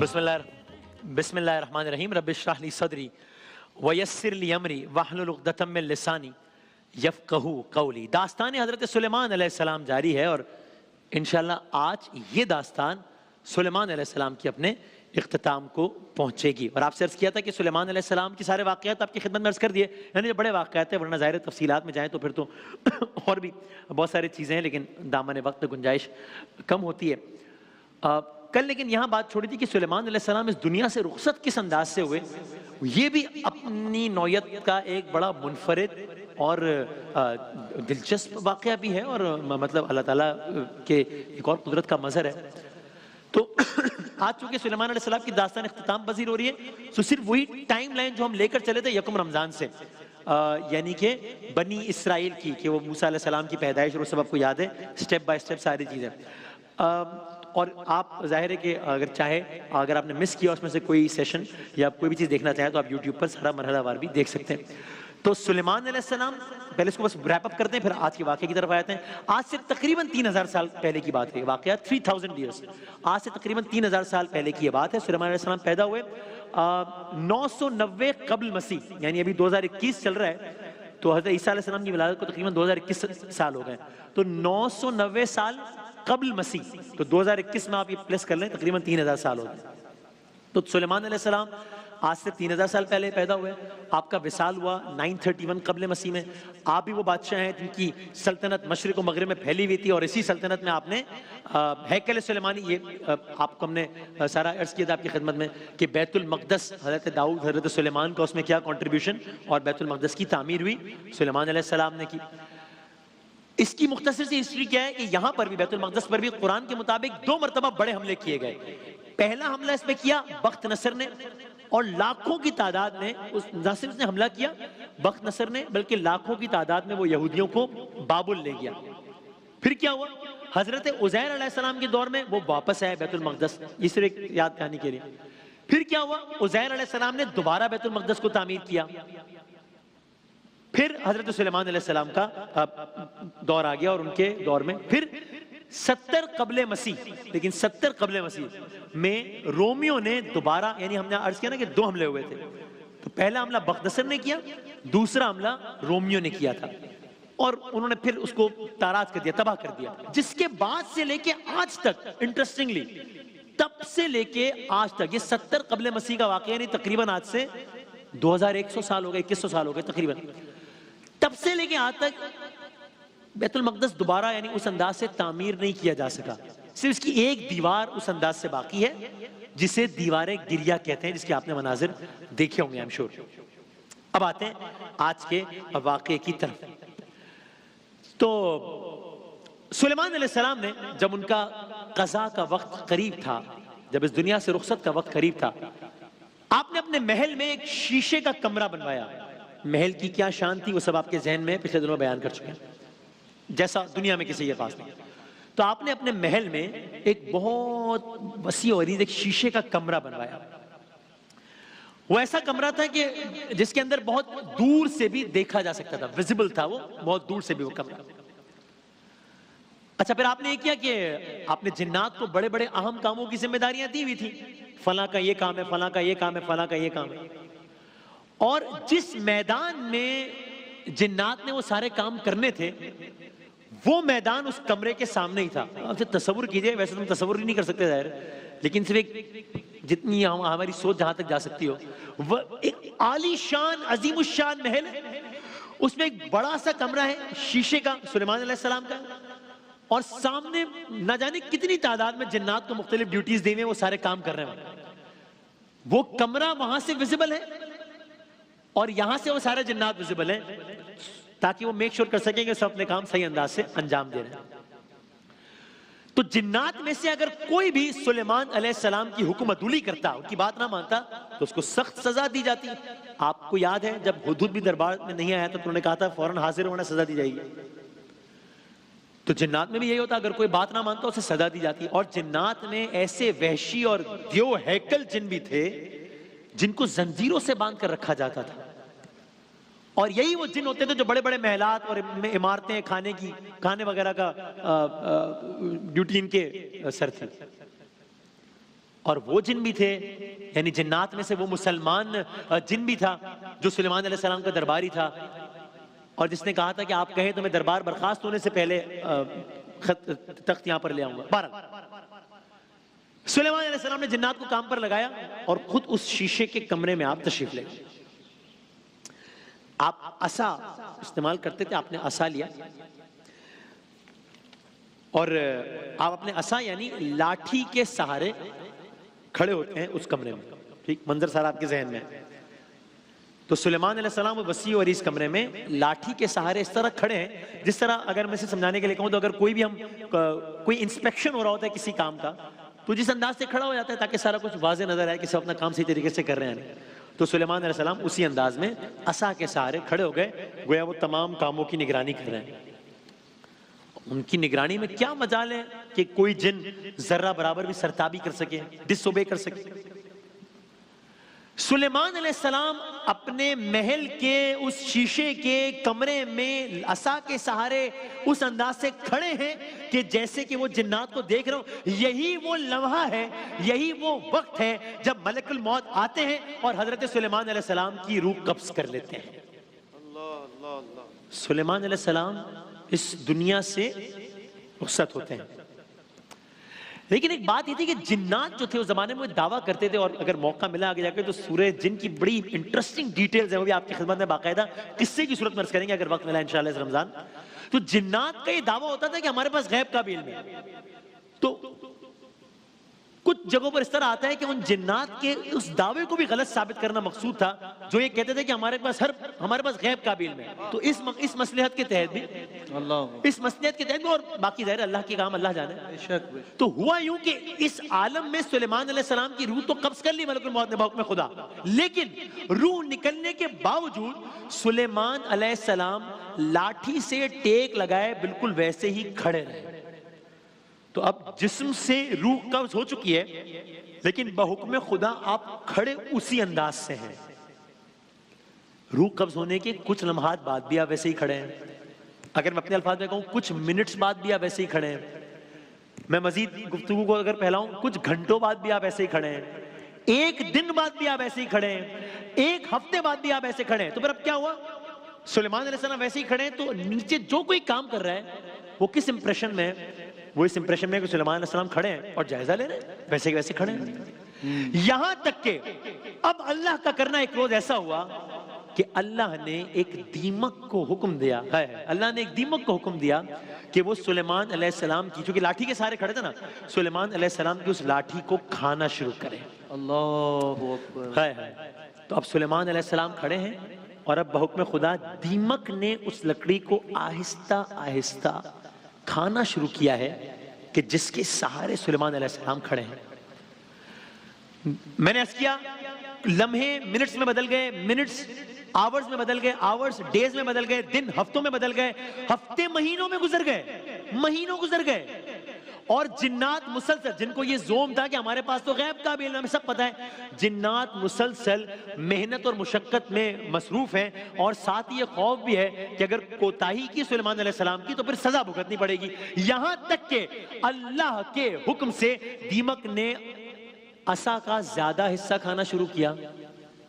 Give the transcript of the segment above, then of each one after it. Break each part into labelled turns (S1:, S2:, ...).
S1: بسم اللہ الرحمن الرحیم رب اشرح لی صدری ویسر لی امری واحلل عقدۃ من لسانی یفقہوا قولی۔ داستان حضرت سلیمان علیہ السلام جاری ہے اور انشاءاللہ آج یہ داستان سلیمان علیہ السلام کی اپنے اختتام کو پہنچے گی۔ اور آپ سے عرض کیا تھا کہ سلیمان علیہ السلام کی سارے واقعات آپ کی خدمت میں عرض کر دیے، یعنی جو بڑے واقعات ہیں، ورنہ ظاہر تفصیلات میں جائیں تو پھر تو اور بھی بہت ساری چیزیں ہیں، لیکن دامن وقت گنجائش کم ہوتی ہے۔ کل لیکن یہاں بات چھوڑی تھی کہ سلیمان علیہ السلام اس دنیا سے رخصت کس انداز سے ہوئے، یہ بھی اپنی نوعیت کا ایک بڑا منفرد اور دلچسپ واقعہ بھی ہے، اور مطلب اللہ تعالیٰ کے ایک اور قدرت کا مظہر ہے۔ تو آج چونکہ سلیمان علیہ السلام کی داستان اختتام پذیر ہو رہی ہے، تو صرف وہی ٹائم لائن جو ہم لے کر چلے تھے یکم رمضان سے، یعنی کہ بنی اسرائیل کی، کہ وہ موسیٰ علیہ السلام کی پیدائش، اور وہ سب آپ کو یاد ہے، سٹیپ بائی سٹیپ ساری چیزیں۔ اور آپ ظاہر ہے کہ اگر چاہے، اگر آپ نے مس کیا اس میں سے کوئی سیشن یا کوئی بھی چیز دیکھنا چاہیں تو آپ یوٹیوب پر سارا مرحلہ وار بھی دیکھ سکتے ہیں۔ تو سلیمان علیہ السلام، پہلے اس کو بس ریپ اپ کرتے ہیں، پھر آج کے واقعے کی طرف آتے ہیں۔ آج سے تقریباً 3000 سال پہلے کی بات ہے، واقعات 3000 ایئرس، آج سے تقریباً 3000 سال پہلے کی یہ بات ہے۔ سلیمان علیہ السلام پیدا ہوئے 990 قبل مسیح، یعنی ابھی 2021 چل رہا ہے، تو حضرت عیسیٰ علیہ السلام کی ولادت کو تقریباً 2021 سال ہو گئے، تو 990 سال قبل مسیح، تو 2021 میں آپ یہ پلس کر لیں، تقریباً 3000 سال ہو گئے۔ تو سلیمان علیہ السلام آج سے 3000 سال پہلے پیدا ہوئے، آپ کا وصال ہوا 931 قبل مسیح میں۔ آپ بھی وہ بادشاہ ہیں جن کی سلطنت مشرق و مغرب میں پھیلی ہوئی تھی، اور اسی سلطنت میں آپ نے ہیکل سلیمانی، یہ آپ کو ہم نے سارا عرض کیا تھا آپ کی خدمت میں کہ بیت المقدس، حضرت داؤد، حضرت سلیمان کا اس میں کیا کنٹریبیوشن، اور بیت المقدس کی تعمیر ہوئی سلیمان علیہ السلام نے کی۔ اس کی مختصر سی ہسٹری کیا ہے کہ یہاں پر بھی بیت المقدس پر بھی قرآن کے مطابق 2 مرتبہ بڑے حملے کیے گئے۔ پہلا حملہ اس میں کیا بخت نصر نے، اور لاکھوں کی تعداد میں، نہ صرف اس نے حملہ کیا بخت نصر نے، بلکہ لاکھوں کی تعداد میں وہ یہودیوں کو بابل لے گیا۔ پھر کیا ہوا، حضرت عزیر علیہ السلام کے دور میں وہ واپس آئے بیت المقدس، یہ صرف ایک یاد دہانی کے لیے۔ پھر کیا ہوا، عزیر علیہ السلام نے دوبارہ بیت المقدس کو تعمیر کیا۔ پھر حضرت سلیمان علیہ السلام کا دور آ گیا، اور ان کے دور میں پھر 70 قبل مسیح، لیکن 70 قبل مسیح میں رومیوں نے دوبارہ، یعنی ہم نے عرض کیا نا کہ 2 حملے ہوئے تھے، تو پہلا حملہ بخت نصر نے کیا، دوسرا حملہ رومیوں نے کیا تھا، اور انہوں نے پھر اس کو تاراج کر دیا، تباہ کر دیا۔ جس کے بعد سے لے کے آج تک، انٹرسٹنگلی تب سے لے کے آج تک، یہ 70 قبل مسیح کا واقعہ، یعنی تقریباً آج سے 2100 سال ہو گئے، 2100 سال ہو گئے تقریباً، تب سے لے کے آج تک بیت المقدس دوبارہ یعنی اس انداز سے تعمیر نہیں کیا جا سکا۔ صرف اس کی ایک دیوار اس انداز سے باقی ہے جسے دیوار گریہ کہتے ہیں، جس کے آپ نے مناظر دیکھے ہوں گے I'm sure۔ اب آتے ہیں آج کے واقعے کی طرف۔ تو سلیمان علیہ السلام نے جب ان کا قضاء کا وقت قریب تھا، جب اس دنیا سے رخصت کا وقت قریب تھا، آپ نے اپنے محل میں ایک شیشے کا کمرہ بنوایا۔ محل کی کیا شان تھی وہ سب آپ کے ذہن میں پچھلے دنوں بیان کر چکے ہیں، جیسا دنیا میں کسی کے پاس نہیں۔ تو آپ نے اپنے محل میں ایک بہت وسیع و عریض ایک شیشے کا کمرہ بنوایا۔ وہ ایسا کمرہ تھا کہ جس کے اندر بہت دور سے بھی دیکھا جا سکتا تھا، ویزیبل تھا وہ، بہت دور سے بھی وہ کمرہ۔ اچھا، پھر آپ نے یہ کیا کہ آپ نے جنات کو بڑے بڑے اہم کاموں کی ذمہ داریاں دی ہوئی تھی، فلاں کا یہ کام ہے، فلاں کا یہ کام ہے، فلاں کا یہ کام ہے، اور جس میدان میں جنات نے وہ سارے کام کرنے تھے وہ میدان اس کمرے کے سامنے ہی تھا۔ آپ سے تصور کیجئے، ویسے تم تصور ہی نہیں کر سکتے ظاہر، لیکن صرف ایک جتنی ہماری سوچ جہاں تک جا سکتی ہو، وہ ایک عالی شان عظیم الشان محل ہے، اس میں ایک بڑا سا کمرہ ہے شیشے کا سلیمان علیہ السلام کا، اور سامنے نہ جانے کتنی تعداد میں جنات کو مختلف ڈیوٹیز دی ہوئی ہیں، وہ سارے کام کر رہے ہیں۔ وہ کمرہ وہاں سے ویزیبل ہے اور یہاں سے وہ سارے جنات ویزیبل ہیں، تاکہ وہ میک شور کر سکیں کہ سب اپنے کام صحیح انداز سے انجام دے رہے ہیں۔ تو جنات میں سے اگر کوئی بھی سلیمان علیہ السلام کی حکم عدولی کرتا، ان کی بات نہ مانتا، تو اس کو سخت سزا دی جاتی۔ آپ کو یاد ہے جب ہدہد بھی دربار میں نہیں آیا تو انہوں نے کہا تھا فوراً حاضر ہونا، سزا دی جائے گی۔ تو جنات میں بھی یہی ہوتا، اگر کوئی بات نہ مانتا اسے سزا دی جاتی۔ اور جنات میں ایسے وحشی اور دیو ہیکل جن بھی تھے جن کو زنجیروں سے باندھ کر رکھا جاتا تھا، اور یہی وہ جن ہوتے تھے جو بڑے بڑے محلات اور عمارتیں، کھانے وغیرہ کا ڈیوٹی ان کے سر تھی۔ اور وہ جن بھی تھے، یعنی جنات میں سے وہ مسلمان جن بھی تھا جو سلیمان علیہ السلام کا درباری تھا، اور جس نے کہا تھا کہ آپ کہیں تو میں دربار برخاست ہونے سے پہلے تخت یہاں پر لے آؤں گا۔ بہرحال سلیمان علیہ السلام نے جنات کو کام پر لگایا اور خود اس شیشے کے کمرے میں آپ تشریف لے گئے۔ آپ عصا استعمال کرتے تھے، آپ نے عصا لیا اور آپ اپنے عصا یعنی لاٹھی کے سہارے کھڑے ہوتے ہیں اس کمرے میں۔ ٹھیک منظر سارا آپ کے ذہن میں ہے۔ تو سلیمان علیہ السلام وسیع اور اس کمرے میں لاٹھی کے سہارے اس طرح کھڑے ہیں، جس طرح اگر میں اسے سمجھانے کے لیے کہوں تو اگر کوئی انسپیکشن ہو رہا ہوتا ہے کسی کام کا تو جس انداز سے کھڑا ہو جاتا ہے تاکہ سارا کچھ واضح نظر آئے کہ سب اپنا کام صحیح طریقے سے کر رہے ہیں، تو سلیمان علیہ السلام اسی انداز میں عصا کے سہارے کھڑے ہو گئے، گویا وہ تمام کاموں کی نگرانی کر رہے ہیں۔ ان کی نگرانی میں کیا مجال ہے کہ کوئی جن ذرہ برابر بھی سرتابی کر سکے، ڈس اوبے کر سکے۔ سلیمان علیہ السلام اپنے محل کے اس شیشے کے کمرے میں عصا کے سہارے اس انداز سے کھڑے ہیں کہ جیسے کہ وہ جنات کو دیکھ رہے ہوں۔ یہی وہ لمحہ ہے، یہی وہ وقت ہے جب ملک الموت آتے ہیں اور حضرت سلیمان علیہ السلام کی روح قبض کر لیتے ہیں۔ سلیمان علیہ السلام اس دنیا سے رخصت ہوتے ہیں۔ لیکن ایک بات یہ تھی کہ جنات جو تھے اس زمانے میں دعویٰ کرتے تھے، اور اگر موقع ملا آگے جا کے تو سورہ جن کی بڑی انٹرسٹنگ ڈیٹیلز ہیں، وہ بھی آپ کی خدمت میں باقاعدہ قصے کی صورت میں عرض کریں گے اگر وقت ملا انشاءاللہ اس رمضان۔ تو جنات کا یہ دعویٰ ہوتا تھا کہ ہمارے پاس غیب کا بھی علم ہے۔ تو کچھ جگہوں پر اس طرح آتا ہے کہ ان جنات کے اس دعوے کو بھی غلط ثابت کرنا مقصود تھا، جو یہ کہتے تھے کہ ہمارے پاس غیب کا بھی علم ہے۔ تو اس مصلحت کے تحت بھی اور باقی ظاہر اللہ کے کام اللہ جانے۔ تو ہوا یوں کہ اس عالم میں سلیمان علیہ السلام کی روح تو قبض کر لی ملک الموت نے بحکم خدا، لیکن روح نکلنے کے باوجود سلیمان علیہ السلام لاٹھی سے ٹیک لگائے بالکل ویسے ہی کھڑے رہے۔ تو اب جسم سے روح قبض ہو چکی ہے، لیکن بحکم خدا آپ کھڑے اسی انداز سے ہیں۔ روح قبض ہونے کے کچھ لمحات بعد بھی آپ ویسے ہی کھڑے ہیں، اگر میں اپنے الفاظ میں کہوں کچھ منٹس بعد بھی آپ ویسے ہی کھڑے ہیں، میں مزید گفتگو کو اگر پھیلاؤں کچھ گھنٹوں بعد بھی آپ ایسے ہی کھڑے ہیں، ایک دن بعد بھی آپ ایسے ہی کھڑے ہیں، ایک ہفتے بعد بھی آپ ایسے کھڑے ہیں۔ تو پھر اب کیا ہوا؟ سلیمان علیہ السلام ویسے ہی کھڑے ہیں، تو نیچے جو کوئی کام کر رہا ہے وہ کس امپریشن میں ہے؟ وہ اس امپریشن میں کہ سلیمان علیہ السلام کھڑے ہیں اور جائزہ لے رہے ہیں، ویسے ویسے کھڑے ہیں۔ یہاں تک کہ اب اللہ کا کرنا ایک روز ایسا ہوا کہ اللہ نے ایک دیمک کو حکم دیا اللہ نے ایک دیمک کو حکم دیا کہ وہ سلیمان علیہ السلام کی، چونکہ لاٹھی کے سارے کھڑے تھے نا، سلیمان علیہ السلام کی اس لاٹھی کو کھانا شروع کرے۔ اللہ اکبر۔ تو اب سلیمان علیہ السلام کھڑے ہیں اور اب بحکم خدا دیمک نے اس لکڑی کو آہستہ آہستہ کھانا شروع کیا ہے کہ جس کے سہارے سلیمان علیہ السلام کھڑے ہیں۔ میں نے عرض کیا لمحے منٹس میں بدل گئے، منٹس آورز میں بدل گئے، آورز ڈیز میں بدل گئے، دن ہفتوں میں بدل گئے، ہفتے مہینوں میں گزر گئے، اور جنات مسلسل، جن کو یہ زوم تھا کہ ہمارے پاس تو غیب کا بھی علم، ہمیں سب پتہ ہے، جنات مسلسل محنت اور مشقت میں مصروف ہیں، اور ساتھ یہ خوف بھی ہے کہ اگر کوتاہی کی سلیمان علیہ السلام کی تو پھر سزا بھگتنی پڑے گی۔ یہاں تک کہ اللہ کے حکم سے دیمک نے عصا کا زیادہ حصہ کھانا شروع کیا،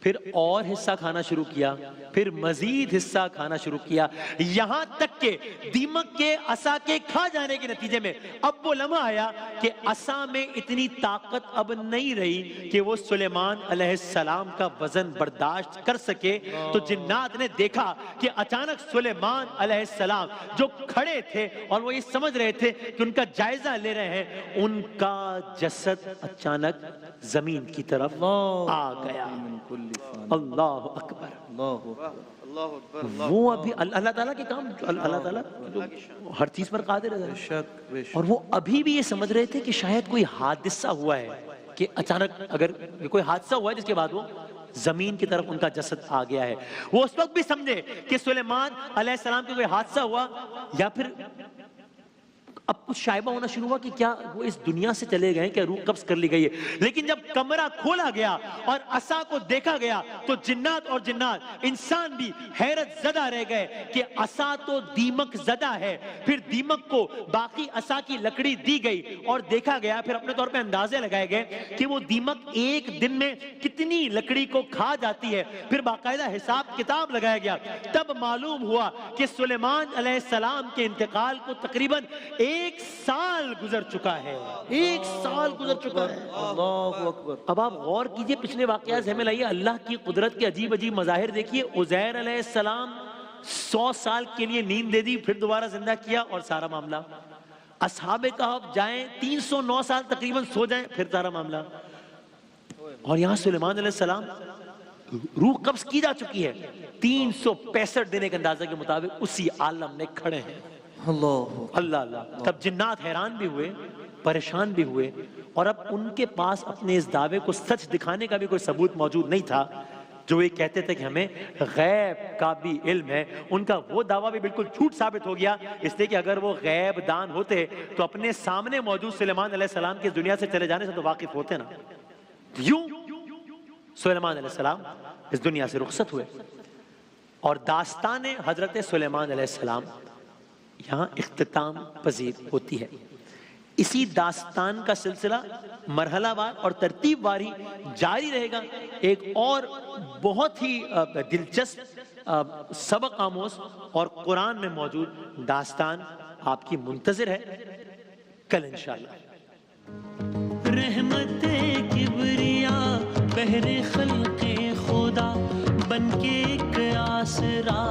S1: پھر اور حصہ کھانا شروع کیا، پھر مزید حصہ کھانا شروع کیا، یہاں تک کہ دیمک کے عصا کے کھا جانے کے نتیجے میں اب وہ لمحہ آیا کہ عصا میں اتنی طاقت اب نہیں رہی کہ وہ سلیمان علیہ السلام کا وزن برداشت کر سکے۔ تو جنات نے دیکھا کہ اچانک سلیمان علیہ السلام جو کھڑے تھے اور وہ یہ سمجھ رہے تھے کہ ان کا جائزہ لے رہے ہیں، ان کا جسد اچانک زمین کی طرف آ گیا۔ اللہ اکبر۔ وہ ابھی اللہ تعالیٰ کے کام، اللہ تعالیٰ ہر چیز پر قادر ہے، اور وہ ابھی بھی یہ سمجھ رہے تھے کہ شاید کوئی حادثہ ہوا ہے، کہ اچانک اگر کوئی حادثہ ہوا ہے جس کے بعد وہ زمین کی طرف ان کا جسد آ گیا ہے۔ وہ اس وقت بھی سمجھے کہ سلیمان علیہ السلام کے کوئی حادثہ ہوا، یا پھر اب کچھ شائبہ ہونا شروع ہوا کہ کیا وہ اس دنیا سے چلے گئے، کیا روح قبض کر لی گئی ہے. لیکن جب کمرہ کھولا گیا اور عصا کو دیکھا گیا تو جنات اور جنات انسان بھی حیرت زدہ رہ گئے کہ عصا تو دیمک زدہ ہے. پھر دیمک کو باقی عصا کی لکڑی دی گئی اور دیکھا گیا، پھر اپنے طور پہ اندازے لگائے گئے کہ وہ دیمک ایک دن میں کتنی لکڑی کو کھا جاتی ہے. پھر باقاعدہ حساب کتاب لگایا گیا. تب معلوم ہوا کہ سلیمان علیہ السلام کے انتقال کو تقریباً 1 سال گزر چکا ہے. 1 سال گزر چکا ہے.
S2: اللہ اکبر.
S1: اب آپ غور کیجئے، پچھلے واقعات ذہن میں لائیے، اللہ کی قدرت کے عجیب عجیب مظاہر دیکھیے. عزیر علیہ السلام 100 سال کے لیے نیند دے دی، پھر دوبارہ زندہ کیا اور سارا معاملہ. اصحاب کہف جائیں 309 سال تقریباً سو جائیں، پھر سارا معاملہ. اور یہاں سلیمان علیہ السلام روح قبض کی جا چکی ہے. 365 دن کے اندازہ کے مطابق اسی عالم میں کھڑے ہیں.
S2: اللہ
S1: اللہ اللہ. تب جنات حیران بھی ہوئے، پریشان بھی ہوئے، اور اب ان کے پاس اپنے اس دعوے کو سچ دکھانے کا بھی کوئی ثبوت موجود نہیں تھا. جو یہ کہتے تھے کہ ہمیں غیب کا بھی علم ہے، ان کا وہ دعویٰ بھی بالکل جھوٹ ثابت ہو گیا. اس لیے کہ اگر وہ غیب دان ہوتے تو اپنے سامنے موجود سلیمان علیہ السلام کی دنیا سے چلے جانے سے تو واقف ہوتے نا. یوں سلیمان علیہ السلام اس دنیا سے رخصت ہوئے. اور داستان حضرت سلیمان علیہ السلام یہاں اختتام پذیر ہوتی ہے. اسی داستان کا سلسلہ مرحلہ وار اور ترتیب واری جاری رہے گا. ایک اور بہت ہی دلچسپ سبق آموز اور قرآن میں موجود داستان آپ کی منتظر ہے کل انشاءاللہ.
S3: رحمت کبریا بہر خلق خدا بن کے ایک آسرا